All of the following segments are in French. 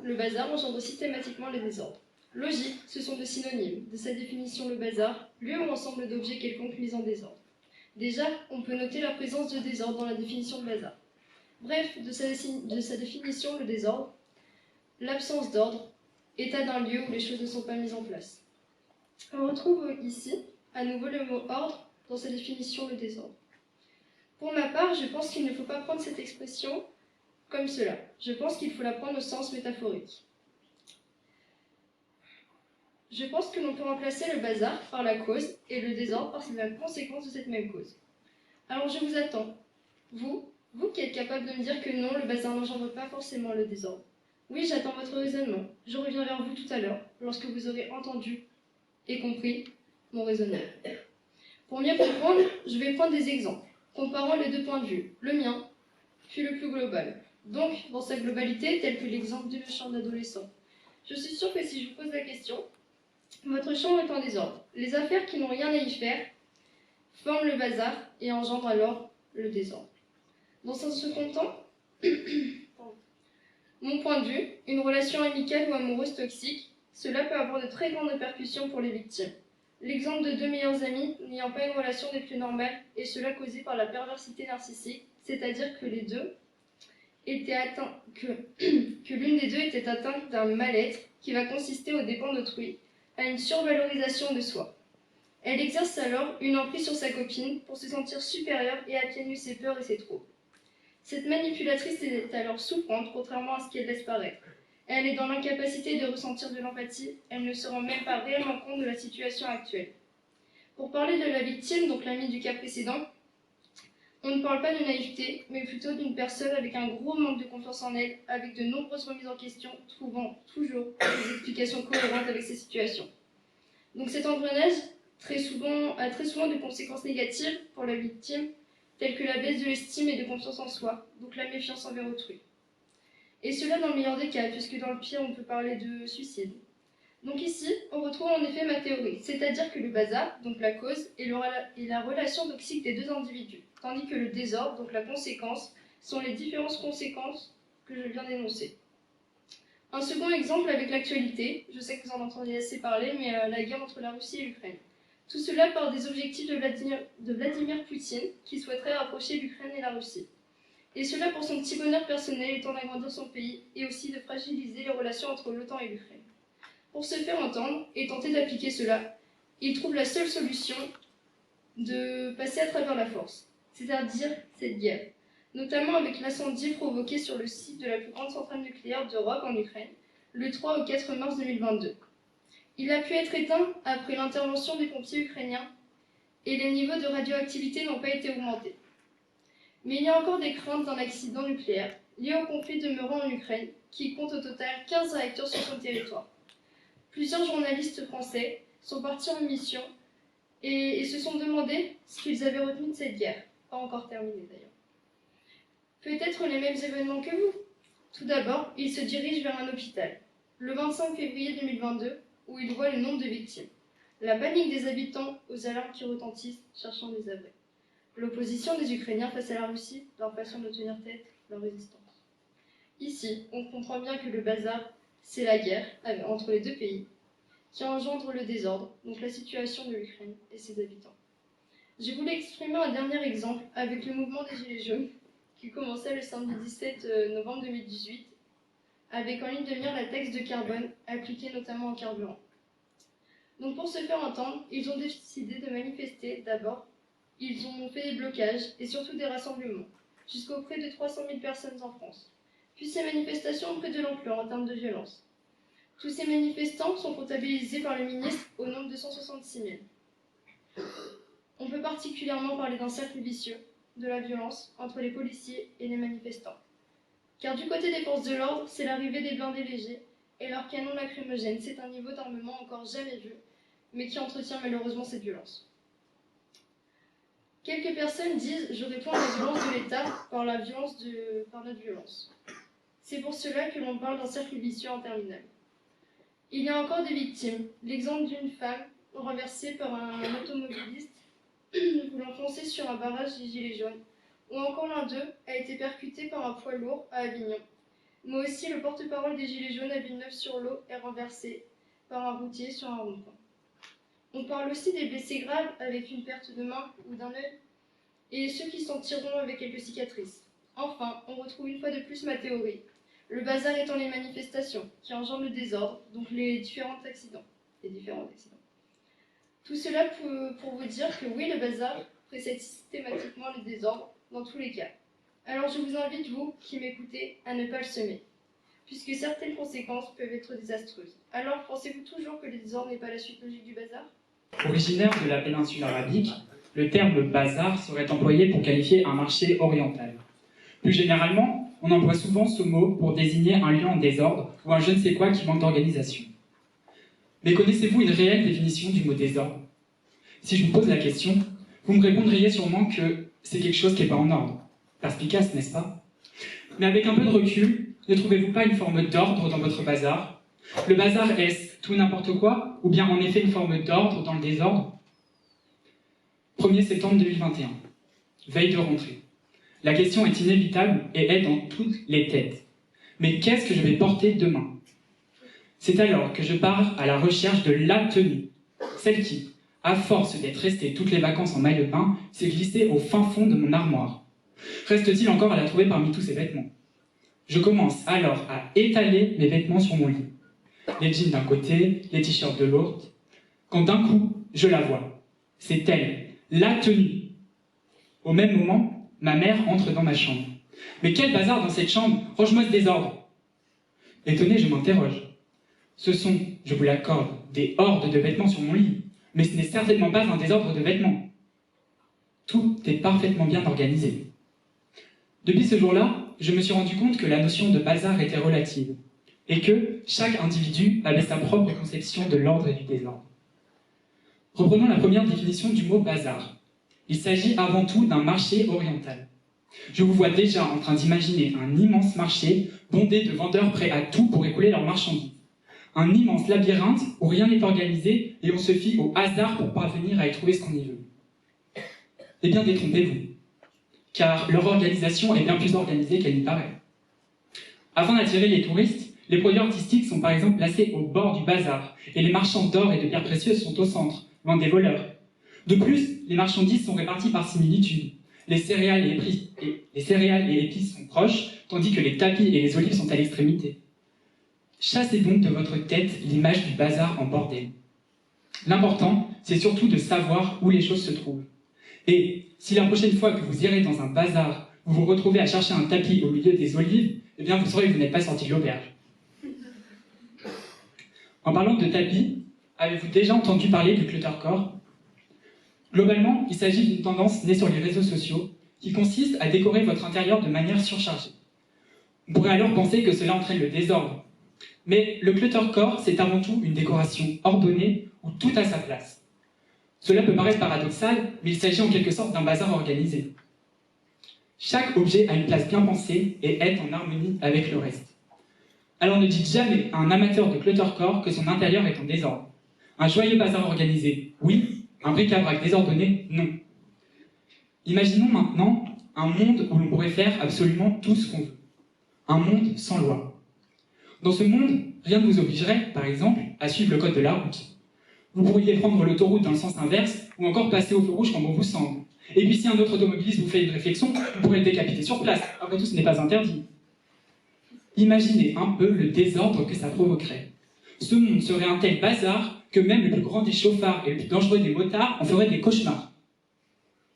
le bazar engendre systématiquement les désordres. Logique, ce sont deux synonymes. De sa définition, le bazar, lieu ou ensemble d'objets quelconques mis en désordre. Déjà, on peut noter la présence de désordre dans la définition de bazar. Bref, de sa définition, le désordre, l'absence d'ordre, état d'un lieu où les choses ne sont pas mises en place. On retrouve ici, à nouveau, le mot ordre dans sa définition, le désordre. Pour ma part, je pense qu'il ne faut pas prendre cette expression comme cela. Je pense qu'il faut la prendre au sens métaphorique. Je pense que l'on peut remplacer le bazar par la cause et le désordre par la conséquence de cette même cause. Alors je vous attends. Vous qui êtes capable de me dire que non, le bazar n'engendre pas forcément le désordre. Oui, j'attends votre raisonnement. Je reviens vers vous tout à l'heure, lorsque vous aurez entendu et compris mon raisonnement. Pour mieux comprendre, je vais prendre des exemples, comparant les deux points de vue, le mien, puis le plus global. Donc, dans sa globalité, tel que l'exemple de champ d'adolescent. Je suis sûre que si je vous pose la question, votre champ est en désordre. Les affaires qui n'ont rien à y faire forment le bazar et engendrent alors le désordre. Dans un second temps, mon point de vue, une relation amicale ou amoureuse toxique, cela peut avoir de très grandes répercussions pour les victimes. L'exemple de deux meilleurs amis n'ayant pas une relation des plus normales, et cela causé par la perversité narcissique, c'est-à-dire que les deux étaient atteints, que l'une des deux était atteinte d'un mal-être qui va consister aux dépens d'autrui, à une survalorisation de soi. Elle exerce alors une emprise sur sa copine pour se sentir supérieure et atténuer ses peurs et ses troubles. Cette manipulatrice est alors souffrante, contrairement à ce qu'elle laisse paraître. Elle est dans l'incapacité de ressentir de l'empathie, elle ne se rend même pas réellement compte de la situation actuelle. Pour parler de la victime, donc l'amie du cas précédent, on ne parle pas de naïveté, mais plutôt d'une personne avec un gros manque de confiance en elle, avec de nombreuses remises en question, trouvant toujours des explications cohérentes avec ces situations. Donc cet engrenage a très souvent des conséquences négatives pour la victime, telles que la baisse de l'estime et de confiance en soi, donc la méfiance envers autrui. Et cela dans le meilleur des cas, puisque dans le pire, on peut parler de suicide. Donc ici, on retrouve en effet ma théorie, c'est-à-dire que le bazar, donc la cause, est la relation toxique des deux individus, tandis que le désordre, donc la conséquence, sont les différentes conséquences que je viens d'énoncer. Un second exemple avec l'actualité, je sais que vous en entendez assez parler, mais la guerre entre la Russie et l'Ukraine. Tout cela par des objectifs de Vladimir Poutine, qui souhaiterait rapprocher l'Ukraine et la Russie. Et cela pour son petit bonheur personnel étant d'agrandir son pays et aussi de fragiliser les relations entre l'OTAN et l'Ukraine. Pour se faire entendre et tenter d'appliquer cela, il trouve la seule solution de passer à travers la force, c'est-à-dire cette guerre, notamment avec l'incendie provoqué sur le site de la plus grande centrale nucléaire d'Europe en Ukraine, le 3 au 4 mars 2022. Il a pu être éteint après l'intervention des pompiers ukrainiens et les niveaux de radioactivité n'ont pas été augmentés. Mais il y a encore des craintes d'un accident nucléaire lié au conflit demeurant en Ukraine, qui compte au total 15 réacteurs sur son territoire. Plusieurs journalistes français sont partis en mission et se sont demandé ce qu'ils avaient retenu de cette guerre, pas encore terminée d'ailleurs. Peut-être les mêmes événements que vous. Tout d'abord, ils se dirigent vers un hôpital, le 25 février 2022, où ils voient le nombre de victimes. La panique des habitants aux alarmes qui retentissent, cherchant des abris. L'opposition des Ukrainiens face à la Russie, leur façon de tenir tête, leur résistance. Ici, on comprend bien que le bazar, c'est la guerre entre les deux pays, qui engendre le désordre, donc la situation de l'Ukraine et ses habitants. Je voulais exprimer un dernier exemple avec le mouvement des Gilets jaunes, qui commençait le samedi 17 novembre 2018, avec en ligne de mire la taxe de carbone, appliquée notamment au carburant. Donc pour se faire entendre, ils ont décidé de manifester d'abord. Ils ont fait des blocages et surtout des rassemblements, jusqu'à près de 300 000 personnes en France. Puis ces manifestations ont pris de l'ampleur en termes de violence. Tous ces manifestants sont comptabilisés par le ministre au nombre de 166 000. On peut particulièrement parler d'un cercle vicieux, de la violence entre les policiers et les manifestants. Car du côté des forces de l'ordre, c'est l'arrivée des blindés légers et leurs canons lacrymogènes. C'est un niveau d'armement encore jamais vu, mais qui entretient malheureusement cette violence. Quelques personnes disent « je réponds à la violence de l'État par notre violence ». C'est pour cela que l'on parle d'un cercle vicieux interminable. Il y a encore des victimes. L'exemple d'une femme renversée par un automobiliste voulant foncer sur un barrage des Gilets jaunes, ou encore l'un d'eux a été percuté par un poids lourd à Avignon. Moi aussi, le porte-parole des Gilets jaunes à Villeneuve-sur-Lot est renversé par un routier sur un rond-point. On parle aussi des blessés graves avec une perte de main ou d'un œil, et ceux qui s'en tireront avec quelques cicatrices. Enfin, on retrouve une fois de plus ma théorie. Le bazar étant les manifestations qui engendrent le désordre, donc les différents accidents. Tout cela pour vous dire que oui, le bazar précède systématiquement le désordre dans tous les cas. Alors je vous invite, vous qui m'écoutez, à ne pas le semer, puisque certaines conséquences peuvent être désastreuses. Alors pensez-vous toujours que le désordre n'est pas la suite logique du bazar ? Originaire de la péninsule arabique, le terme bazar serait employé pour qualifier un marché oriental. Plus généralement, on emploie souvent ce mot pour désigner un lieu en désordre ou un je ne sais quoi qui manque d'organisation. Mais connaissez-vous une réelle définition du mot désordre ? Si je vous pose la question, vous me répondriez sûrement que c'est quelque chose qui n'est pas en ordre. Perspicace, n'est-ce pas ? Mais avec un peu de recul, ne trouvez-vous pas une forme d'ordre dans votre bazar ? Le bazar, est-ce tout n'importe quoi, ou bien en effet une forme d'ordre dans le désordre ? 1er septembre 2021, veille de rentrée. La question est inévitable et est dans toutes les têtes. Mais qu'est-ce que je vais porter demain ? C'est alors que je pars à la recherche de la tenue, celle qui, à force d'être restée toutes les vacances en maillot de bain, s'est glissée au fin fond de mon armoire. Reste-t-il encore à la trouver parmi tous ces vêtements ? Je commence alors à étaler mes vêtements sur mon lit. Les jeans d'un côté, les t-shirts de l'autre, quand d'un coup, je la vois. C'est elle, la tenue. Au même moment, ma mère entre dans ma chambre. Mais quel bazar dans cette chambre, range-moi ce désordre. Étonné, je m'interroge. Ce sont, je vous l'accorde, des hordes de vêtements sur mon lit, mais ce n'est certainement pas un désordre de vêtements. Tout est parfaitement bien organisé. Depuis ce jour-là, je me suis rendu compte que la notion de bazar était relative, et que chaque individu avait sa propre conception de l'ordre et du désordre. Reprenons la première définition du mot bazar. Il s'agit avant tout d'un marché oriental. Je vous vois déjà en train d'imaginer un immense marché bondé de vendeurs prêts à tout pour écouler leurs marchandises. Un immense labyrinthe où rien n'est organisé et on se fie au hasard pour parvenir à y trouver ce qu'on y veut. Eh bien, détrompez-vous, car leur organisation est bien plus organisée qu'elle n'y paraît. Afin d'attirer les touristes, les produits artistiques sont par exemple placés au bord du bazar et les marchands d'or et de pierres précieuses sont au centre, loin des voleurs. De plus, les marchandises sont réparties par similitude. Les céréales et épices sont proches, tandis que les tapis et les olives sont à l'extrémité. Chassez donc de votre tête l'image du bazar en bordel. L'important, c'est surtout de savoir où les choses se trouvent. Et si la prochaine fois que vous irez dans un bazar, vous vous retrouvez à chercher un tapis au milieu des olives, eh bien vous saurez que vous n'êtes pas sorti de l'auberge. En parlant de tapis, avez-vous déjà entendu parler du cluttercore ? Globalement, il s'agit d'une tendance née sur les réseaux sociaux qui consiste à décorer votre intérieur de manière surchargée. On pourrait alors penser que cela entraîne le désordre. Mais le cluttercore, c'est avant tout une décoration ordonnée où tout a sa place. Cela peut paraître paradoxal, mais il s'agit en quelque sorte d'un bazar organisé. Chaque objet a une place bien pensée et est en harmonie avec le reste. Alors ne dites jamais à un amateur de cluttercore que son intérieur est en désordre. Un joyeux bazar organisé, oui. Un bric-à-brac désordonné, non. Imaginons maintenant un monde où l'on pourrait faire absolument tout ce qu'on veut. Un monde sans loi. Dans ce monde, rien ne vous obligerait, par exemple, à suivre le code de la route. Vous pourriez prendre l'autoroute dans le sens inverse ou encore passer au feu rouge quand bon vous semble. Et puis si un autre automobiliste vous fait une réflexion, vous pourrez le décapiter sur place. Après tout, ce n'est pas interdit. Imaginez un peu le désordre que ça provoquerait. Ce monde serait un tel bazar que même le plus grand des chauffards et le plus dangereux des motards en ferait des cauchemars.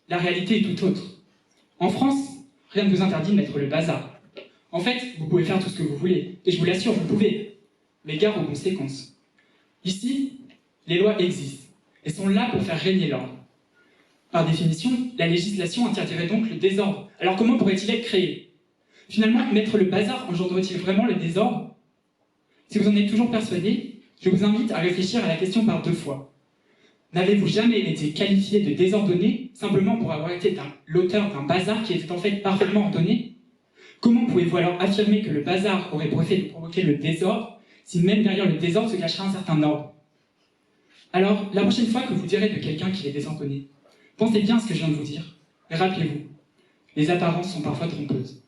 La réalité est tout autre. En France, rien ne vous interdit de mettre le bazar. En fait, vous pouvez faire tout ce que vous voulez, et je vous l'assure, vous pouvez. Mais gare aux conséquences. Ici, les lois existent, et sont là pour faire régner l'ordre. Par définition, la législation interdirait donc le désordre. Alors comment pourrait-il être créé ? Finalement, mettre le bazar engendrerait-il vraiment le désordre ? Si vous en êtes toujours persuadé, je vous invite à réfléchir à la question par deux fois. N'avez-vous jamais été qualifié de désordonné simplement pour avoir été l'auteur d'un bazar qui était en fait parfaitement ordonné ? Comment pouvez-vous alors affirmer que le bazar aurait pour effet de provoquer le désordre, si même derrière le désordre se cacherait un certain ordre ? Alors, la prochaine fois que vous direz de quelqu'un qu'il est désordonné, pensez bien à ce que je viens de vous dire, et rappelez-vous, les apparences sont parfois trompeuses.